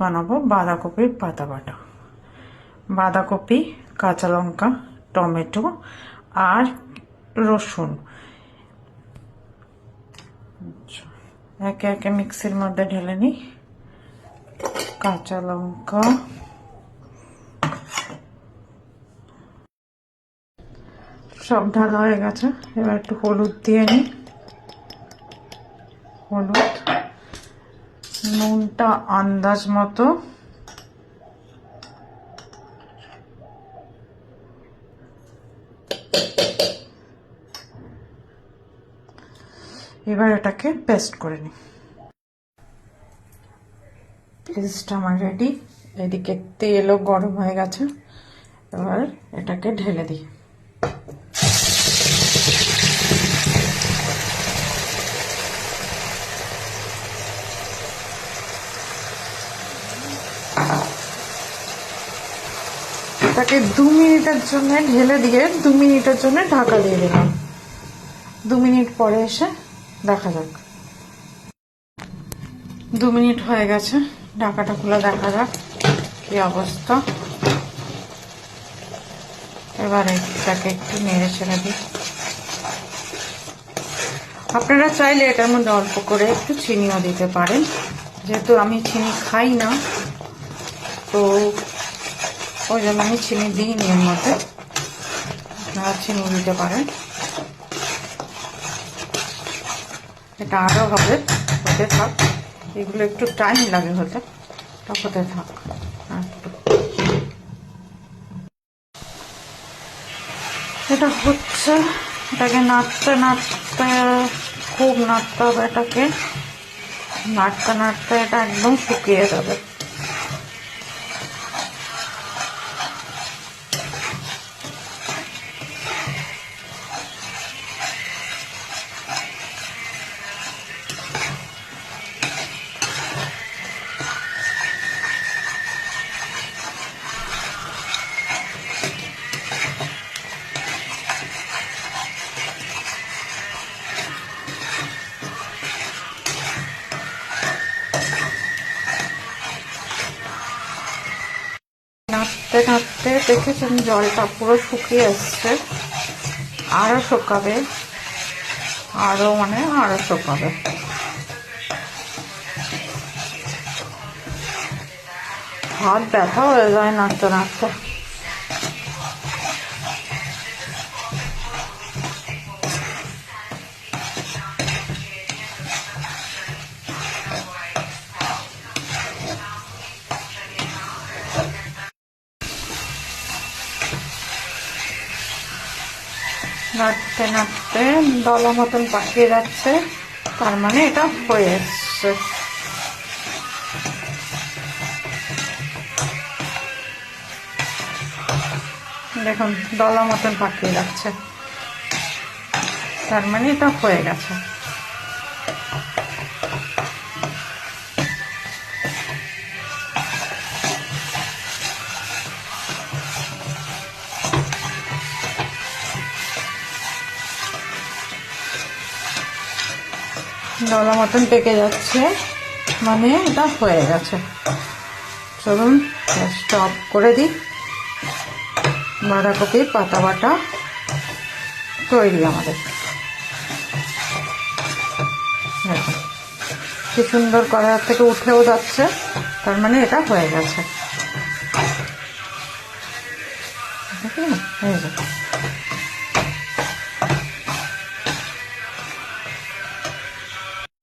বানাবো বাঁধাকপির পাতা বাটা। বাঁধাকপি, কাঁচা লঙ্কা, টমেটো আর রসুন একে একে মিক্সির মধ্যে ঢেলে নিই। কাঁচা লঙ্কা, সব ঢালা হয়ে গেছে। এবার একটু হলুদ দিয়ে নিই। হলুদ, নুনটা আন্দাজ মতো, এবার এটাকে পেস্ট করে নিই। পেস্ট আমার রেডি। এদিকে তেলও গরম হয়ে গেছে। এবার এটাকে ঢেলে দিই। এটাকে 2 মিনিটের জন্য ঢেলে দিয়ে 2 মিনিটের জন্য ঢাকা দিয়ে দিলাম। 2 মিনিট পরে এসে দেখা যাক। 2 মিনিট হয়ে গেছে, ঢাকাটা খুলে দেখা যাক কি অবস্থা। এবারে এটাকে একটু নেড়ে ছেড়ে দিই। আপনারা চাইলে এটার মধ্যে অল্প করে একটু চিনিও দিতে পারেন, যেহেতু আমি চিনি খাই না তো ওই জন্য আমি চিনি দিইনি এর মধ্যে। আপনারা চিনি দিতে পারেন। এটা আরও হবে, হতে থাক। এগুলো একটু টাইম লাগে হতে, হতে থাক। এটা হচ্ছে, এটাকে নাড়তে নাড়তে, খুব নাড়তে হবে এটাকে। নাড়তে নাড়তে এটা একদম শুকিয়ে যাবে। নাড়তে নাড়তে দেখেছেন জলটা পুরো শুকিয়ে এসছে। আরো শুকাবে, আরো শুকাবে। হাত ব্যথা হয়ে যায় নাড়তে নাড়তে। নাড়তে নাড়তে দলা মতন পাকিয়ে যাচ্ছে, তার মানে এটা হয়ে এসছে। দেখুন দলা মতন পাকিয়ে যাচ্ছে, তার মানে এটা হয়ে গেছে। দলা মতন পেকে যাচ্ছে, মানে এটা হয়ে গেছে। চলুন স্টপ করে দিই। বাঁধাকপির পাতা বাটা তৈরি আমাদের। দেখুন কি সুন্দর কড়াই থেকে উঠেও যাচ্ছে, তার মানে এটা হয়ে গেছে।